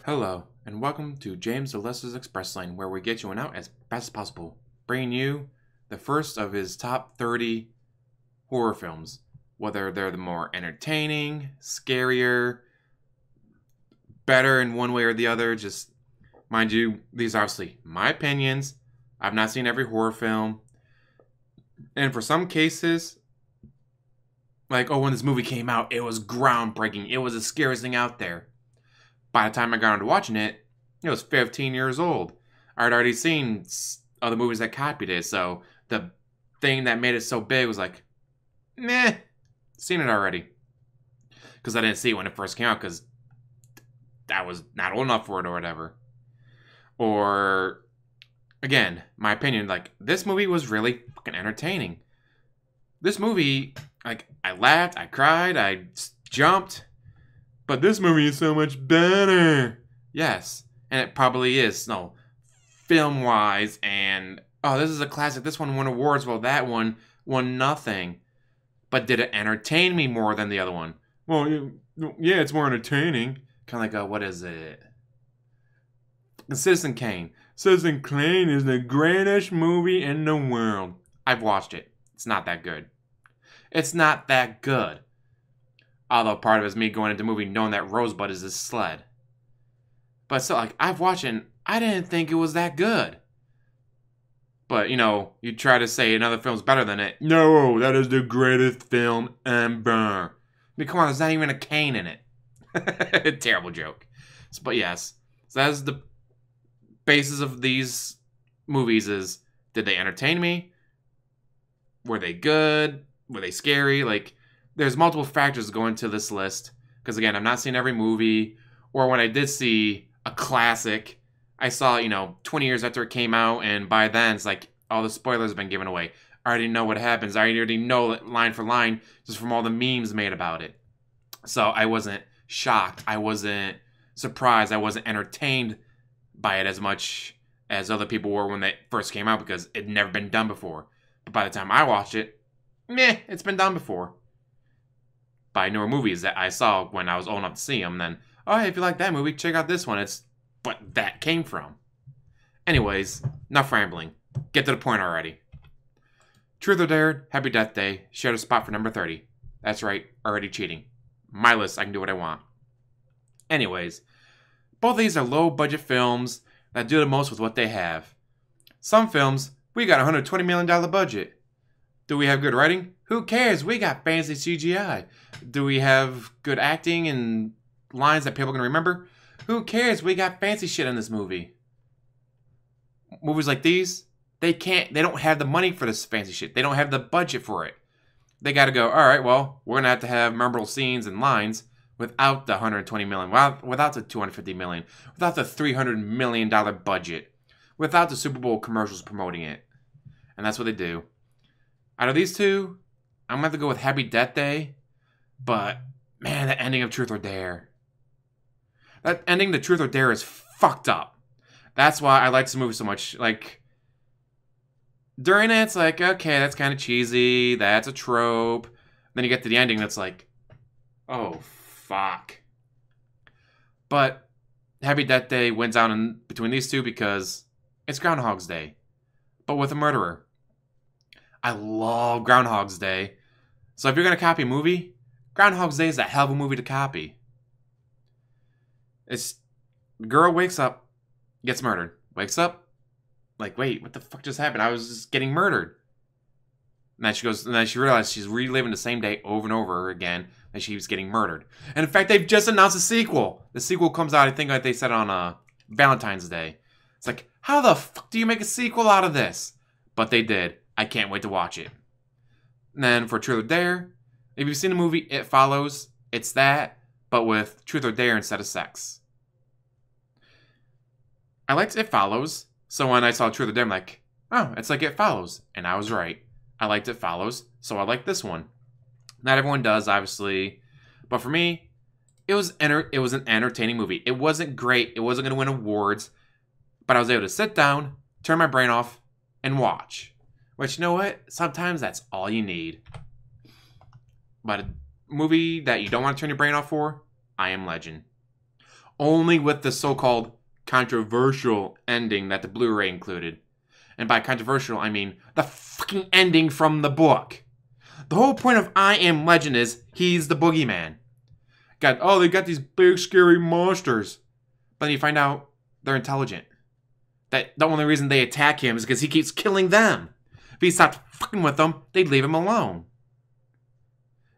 Hello, and welcome to James Alessa's Express Lane, where we get you one out as fast as possible, bringing you the first of his top 30 horror films. Whether they're the more entertaining, scarier, better in one way or the other, just mind you, these are obviously my opinions. I've not seen every horror film. And for some cases, like, oh, when this movie came out, it was groundbreaking. It was the scariest thing out there. By the time I got around to watching it, it was 15 years old. I'd already seen other movies that copied it, so the thing that made it so big was like, meh, seen it already. Because I didn't see it when it first came out, because I was not old enough for it or whatever. Or, again, my opinion, like, this movie was really fucking entertaining. This movie, like, I laughed, I cried, I jumped. But this movie is so much better. Yes, and it probably is. No, film-wise, and oh, this is a classic. This one won awards, while that one won nothing. But did it entertain me more than the other one? Well, yeah, it's more entertaining. Kind of like, what is it? Citizen Kane. Citizen Kane is the greatest movie in the world. I've watched it. It's not that good. It's not that good. Although part of it is me going into the movie knowing that Rosebud is his sled. But still, like, I've watched it and I didn't think it was that good. But, you know, you try to say another film's better than it. No, that is the greatest film ever. I mean, come on, there's not even a cane in it. Terrible joke. But yes, so that's the basis of these movies is, did they entertain me? Were they good? Were they scary? Like, there's multiple factors that go into this list. Because, again, I've not seen every movie. Or when I did see a classic, I saw, 20 years after it came out. And by then, it's like, all the spoilers have been given away. I already know what happens. I already know line for line just from all the memes made about it. So I wasn't shocked. I wasn't surprised. I wasn't entertained by it as much as other people were when they first came out. Because it had never been done before. But by the time I watched it, meh, it's been done before. By newer movies that I saw when I was old enough to see them. Then, oh, hey, if you like that movie, check out this one. It's what that came from. Anyways, enough rambling. Get to the point already. Truth or Dare, Happy Death Day, shared a spot for number 30. That's right, already cheating. My list, I can do what I want. Anyways, both of these are low-budget films that do the most with what they have. Some films, we got a $120 million budget. Do we have good writing? Who cares? We got fancy CGI. Do we have good acting and lines that people can remember? Who cares? We got fancy shit in this movie. Movies like these, they don't have the money for this fancy shit. They don't have the budget for it. They got to go, all right, well, we're going to have memorable scenes and lines without the $120 million, without the $250 million, without the $300 million budget, without the Super Bowl commercials promoting it. And that's what they do. Out of these two, I'm going to have to go with Happy Death Day. But, man, that ending of Truth or Dare. That ending to Truth or Dare is fucked up. That's why I like this movie so much. Like, during it, it's like, okay, that's kind of cheesy. That's a trope. Then you get to the ending, that's like, oh, fuck. But Happy Death Day wins out in between these two because it's Groundhog's Day. But with a murderer. I love Groundhog's Day. So if you're going to copy a movie, Groundhog's Day is a hell of a movie to copy. The girl wakes up, gets murdered. Wakes up, like, wait, what the fuck just happened? I was just getting murdered. And then she realizes she's reliving the same day over and over again that she was getting murdered. And in fact, they've just announced a sequel. The sequel comes out, I think, like they said on Valentine's Day. It's like, how the fuck do you make a sequel out of this? But they did. I can't wait to watch it. And then for Truth or Dare, if you've seen the movie It Follows, it's that, but with Truth or Dare instead of sex. I liked It Follows, so when I saw Truth or Dare, I'm like, oh, it's like It Follows. And I was right. I liked It Follows, so I like this one. Not everyone does, obviously. But for me, it was an entertaining movie. It wasn't great. It wasn't going to win awards. But I was able to sit down, turn my brain off, and watch. Which, you know what? Sometimes that's all you need. But a movie that you don't want to turn your brain off for, I Am Legend. only with the so-called controversial ending that the Blu-ray included. And by controversial, I mean the fucking ending from the book. The whole point of I Am Legend is he's the boogeyman. They got these big scary monsters. But then you find out they're intelligent. That the only reason they attack him is because he keeps killing them. If he stopped fucking with them, they'd leave him alone.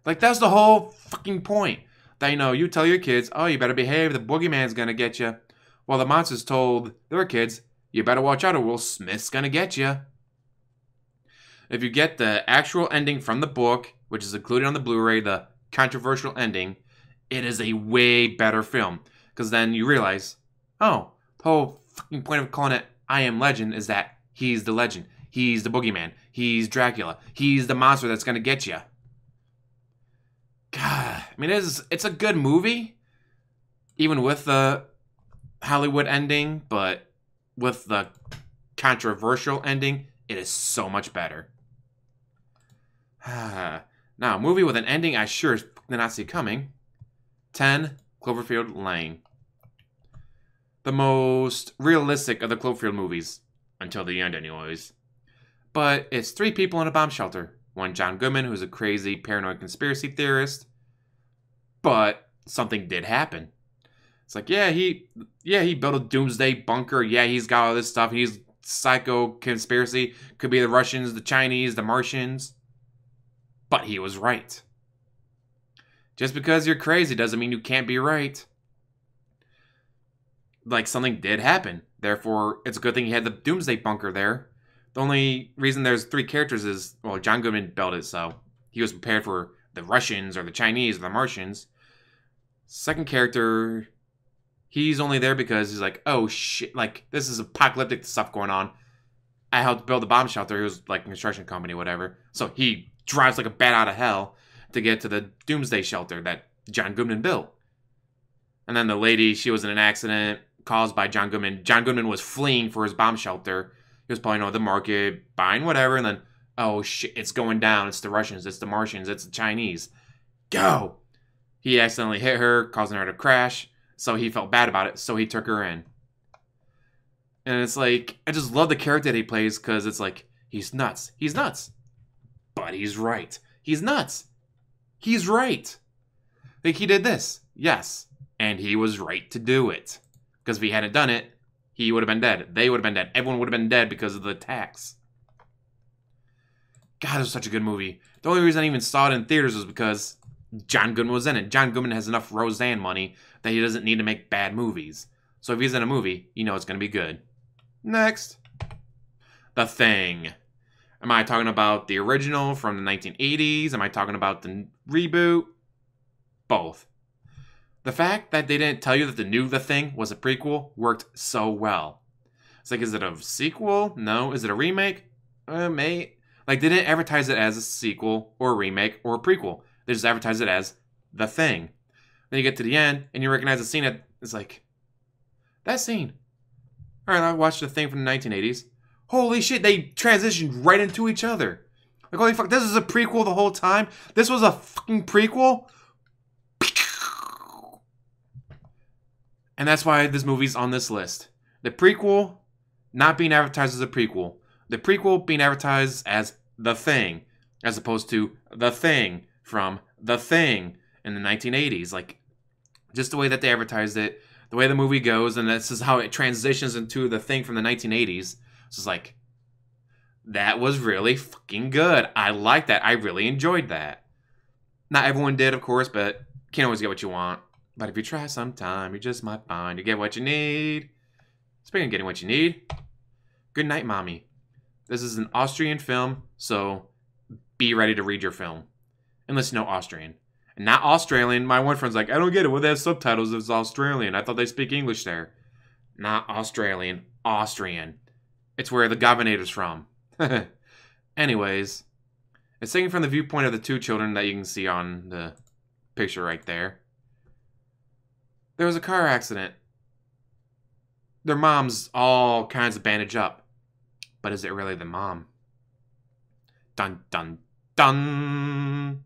Like, that's the whole fucking point. That, you tell your kids, oh, you better behave, the boogeyman's gonna get you. While the monsters told their kids, you better watch out or Will Smith's gonna get you. If you get the actual ending from the book, which is included on the Blu-ray, the controversial ending, it is a way better film. Because then you realize, oh, the whole fucking point of calling it I Am Legend is that he's the legend. He's the boogeyman. He's Dracula. He's the monster that's gonna get you. God, I mean, it's a good movie, even with the Hollywood ending, but with the controversial ending, it is so much better. Now, a movie with an ending I sure did not see coming. 10, Cloverfield Lane. The most realistic of the Cloverfield movies. Until the end, anyways. But it's 3 people in a bomb shelter. One, John Goodman, who's a crazy, paranoid conspiracy theorist. But something did happen. It's like, he built a doomsday bunker. Yeah, he's got all this stuff. He's psycho conspiracy. Could be the Russians, the Chinese, the Martians. But he was right. Just because you're crazy doesn't mean you can't be right. Like, something did happen. Therefore, it's a good thing he had the doomsday bunker there. The only reason there's 3 characters is, well, John Goodman built it, so he was prepared for the Russians or the Chinese or the Martians. Second character, he's only there because he's like, oh shit, like, this is apocalyptic stuff going on. I helped build the bomb shelter. He was like a construction company, whatever. So he drives like a bat out of hell to get to the doomsday shelter that John Goodman built. And then the lady, she was in an accident caused by John Goodman. John Goodman was fleeing for his bomb shelter. He was probably, the market, buying whatever, and then, oh shit, it's going down. It's the Russians, it's the Martians, it's the Chinese. Go! He accidentally hit her, causing her to crash, so he felt bad about it, so he took her in. And it's like, I just love the character that he plays, because it's like, he's nuts. He's nuts. But he's right. He's nuts. He's right. Like, he did this. Yes. And he was right to do it. Because if he hadn't done it, he would have been dead. They would have been dead. Everyone would have been dead because of the attacks. God, it was such a good movie. The only reason I even saw it in theaters was because John Goodman was in it. John Goodman has enough Roseanne money that he doesn't need to make bad movies. So if he's in a movie, you know it's going to be good. Next. The Thing. Am I talking about the original from the 1980s? Am I talking about the reboot? Both. The fact that they didn't tell you that The Thing was a prequel worked so well. It's like, is it a sequel? No. Is it a remake? May. Like, they didn't advertise it as a sequel or a remake or a prequel. They just advertised it as The Thing. Then you get to the end and you recognize the scene. It's like, that scene. All right, I watched The Thing from the 1980s. Holy shit, they transitioned right into each other. Like, holy fuck, this is a prequel the whole time? This was a fucking prequel? And that's why this movie's on this list. The prequel not being advertised as a prequel. The prequel being advertised as The Thing, as opposed to The Thing from The Thing in the 1980s. Like, just the way that they advertised it, the way the movie goes, and this is how it transitions into The Thing from the 1980s. It's just like, that was really fucking good. I like that. I really enjoyed that. Not everyone did, of course, but you can't always get what you want. But if you try sometime, you just might find you get what you need. Speaking of getting what you need, Good Night, Mommy. This is an Austrian film, so be ready to read your film. Unless you know Austrian. And not Australian. My one friend's like, I don't get it. Well, they have subtitles if it's Australian. I thought they speak English there. Not Australian. Austrian. It's where the Governator's from. Anyways, it's taken from the viewpoint of the 2 children that you can see on the picture right there. There was a car accident. Their mom's all kinds of bandaged up. But is it really the mom? Dun, dun, dun.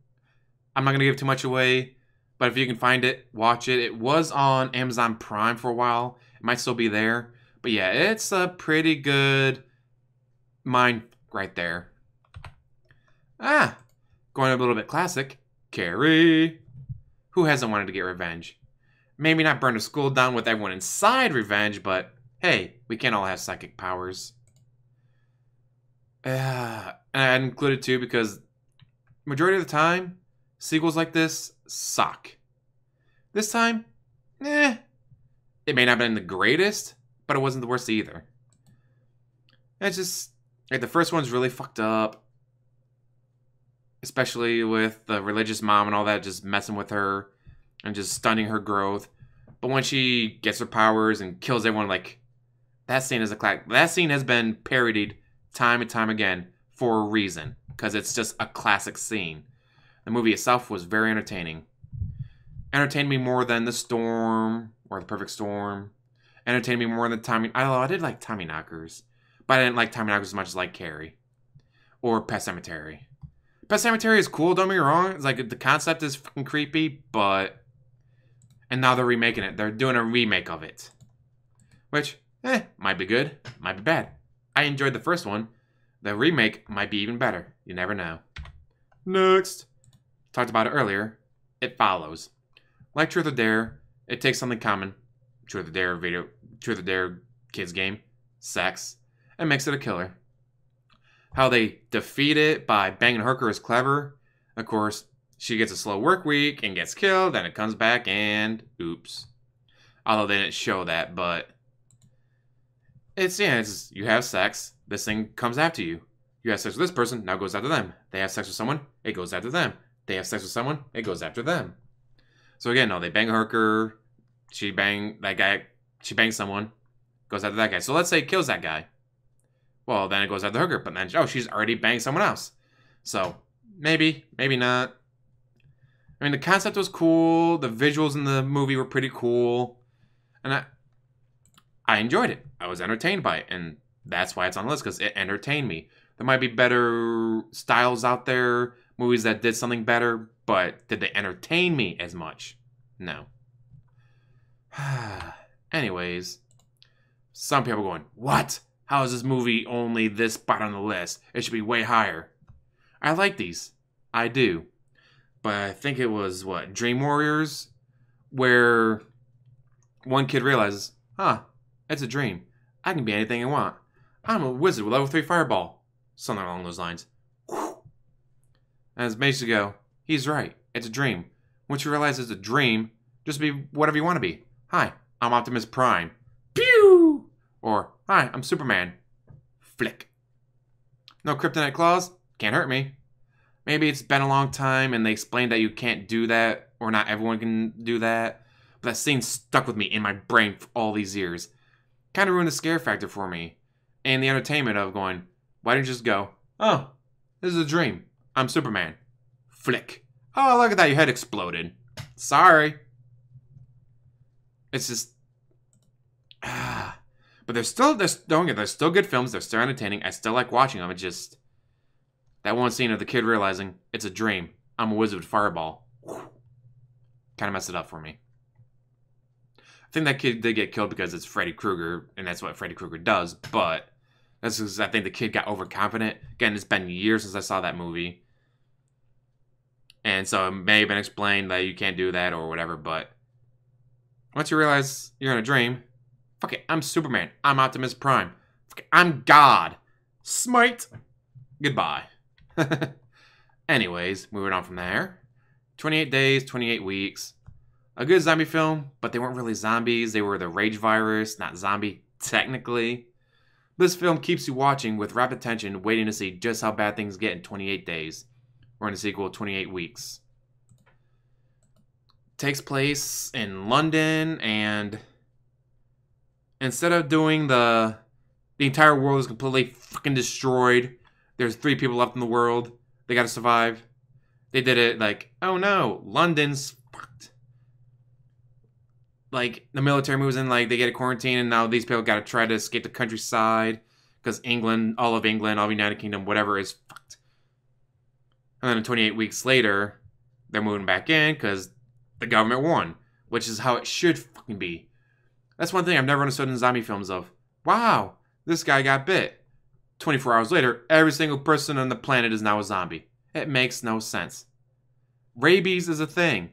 I'm not going to give too much away. But if you can find it, watch it. It was on Amazon Prime for a while. It might still be there. But yeah, it's a pretty good mind right there. Going a little bit classic. Carrie. Who hasn't wanted to get revenge? Maybe not burn a school down with everyone inside revenge, but hey, we can't all have psychic powers. And I included too because majority of the time, sequels like this suck. This time, it may not have been the greatest, but it wasn't the worst either. It's just, like, the first one's really fucked up. Especially with the religious mom and all that, just messing with her and just stunning her growth. But when she gets her powers and kills everyone, like, that scene is that scene has been parodied time and time again for a reason. Because it's just a classic scene. The movie itself was very entertaining. Entertained me more than The Storm or The Perfect Storm. Entertained me more than Tommy... I did like Tommy Knockers. But I didn't like Tommy Knockers as much as like Carrie. Or Pet Sematary. Pet Sematary is cool, don't get me wrong. It's like, the concept is fucking creepy, but... And now they're remaking it. They're doing a remake of it. Which, might be good, might be bad. I enjoyed the first one. The remake might be even better. You never know. Next. Talked about it earlier. It Follows. Like Truth or Dare, it takes something common. Truth or Dare kids game. Sex. And makes it a killer. How they defeat it by banging hooker is clever. Of course, she gets a slow work week and gets killed, then it comes back and oops. Although they didn't show that, but it's you have sex, this thing comes after you. You have sex with this person, now it goes after them. They have sex with someone, it goes after them. They have sex with someone, it goes after them. So again, no, they bang a hooker, she bangs someone, goes after that guy. So let's say it kills that guy. Well, then it goes after the hooker, but then, she's already banged someone else. So, maybe, maybe not. I mean, the concept was cool. The visuals in the movie were pretty cool. And I enjoyed it. I was entertained by it. And that's why it's on the list, because it entertained me. There might be better styles out there, movies that did something better, but did they entertain me as much? No. Anyways, some people are going, what? How is this movie only this spot on the list? It should be way higher. I like these. I do. But I think it was, Dream Warriors? Where one kid realizes, it's a dream. I can be anything I want. I'm a wizard with level 3 fireball. Something along those lines. Whew. And as basically go, he's right. It's a dream. Once you realize it's a dream, just be whatever you want to be. Hi, I'm Optimus Prime. Pew! Or, hi, I'm Superman. Flick. No kryptonite claws? Can't hurt me. Maybe it's been a long time and they explained that you can't do that, or not everyone can do that. But that scene stuck with me in my brain for all these years. Kind of ruined the scare factor for me. And the entertainment of going, why didn't you just go, oh, this is a dream. I'm Superman. Flick. Oh, look at that, your head exploded. Sorry. It's just... But there's still good films. They're still entertaining. I still like watching them. It's just... That one scene of the kid realizing, it's a dream. I'm a wizard with fireball. Kind of messed it up for me. I think that kid did get killed because it's Freddy Krueger, and that's what Freddy Krueger does, but that's because I think the kid got overconfident. Again, it's been years since I saw that movie. And so it may have been explained that you can't do that or whatever, but once you realize you're in a dream, fuck it, I'm Superman. I'm Optimus Prime. Fuck it, I'm God. Smite. Goodbye. Anyways, moving on from there. 28 days, 28 weeks. A good zombie film, but they weren't really zombies. They were the rage virus, not zombie, technically. This film keeps you watching with rapt attention, waiting to see just how bad things get in 28 days. Or in the sequel, 28 weeks. Takes place in London, and instead of doing the entire world is completely fucking destroyed, there's 3 people left in the world. They gotta survive. They did it like, oh no, London's fucked. Like, the military moves in, like, they get a quarantine, and now these people gotta try to escape the countryside. Because England, all of the United Kingdom, whatever, is fucked. And then 28 weeks later, they're moving back in, because the government won, which is how it should fucking be. That's one thing I've never understood in zombie films of, wow, this guy got bit. 24 hours later, every single person on the planet is now a zombie. It makes no sense. Rabies is a thing.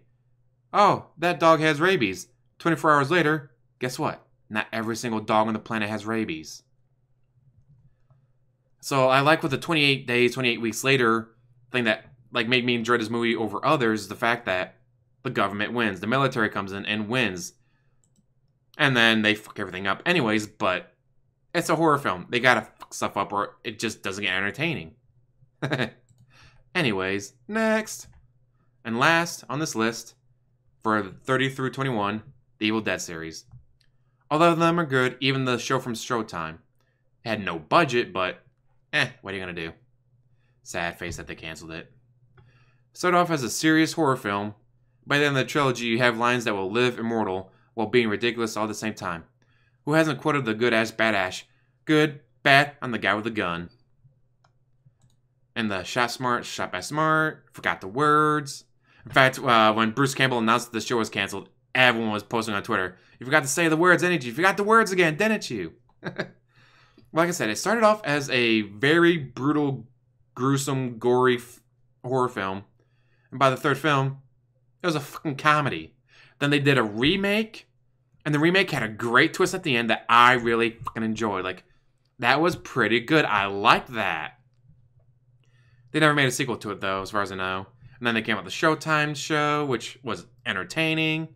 Oh, that dog has rabies. 24 hours later, guess what? Not every single dog on the planet has rabies. So I like with the 28 days, 28 weeks later thing that like made me enjoy this movie over others is the fact that the government wins. The military comes in and wins. And then they fuck everything up anyways, but it's a horror film. They gotta fuck stuff up or it just doesn't get entertaining. Anyways, next. And last on this list, for 30 through 21, the Evil Dead series. All of them are good, even the show from Showtime. It had no budget, but what are you gonna do? Sad face that they canceled it. Started off as a serious horror film. By the end of the trilogy, you have lines that will live immortal while being ridiculous all at the same time. Who hasn't quoted the good ash, bad ash? Good, bad, I'm the guy with the gun. And the shot smart, shot by smart, forgot the words. In fact, when Bruce Campbell announced that the show was canceled, everyone was posting on Twitter, you forgot to say the words, didn't you? You forgot the words again, didn't you? Like I said, it started off as a very brutal, gruesome, gory horror film. And by the third film, it was a fucking comedy. Then they did a remake, and the remake had a great twist at the end that I really fucking enjoyed. Like, that was pretty good. I liked that. They never made a sequel to it, though, as far as I know. And then they came out with the Showtime show, which was entertaining,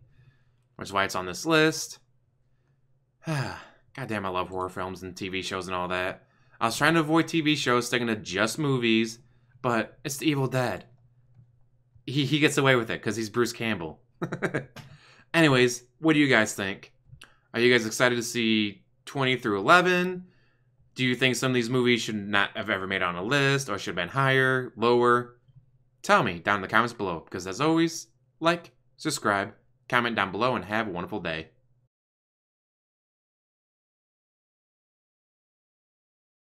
which is why it's on this list. Goddamn, I love horror films and TV shows and all that. I was trying to avoid TV shows, sticking to just movies, but it's The Evil Dead. He gets away with it because he's Bruce Campbell. Anyways, what do you guys think? Are you guys excited to see 20 through 11? Do you think some of these movies should not have ever made it on a list or should have been higher, lower? Tell me down in the comments below because as always, like, subscribe, comment down below, and have a wonderful day.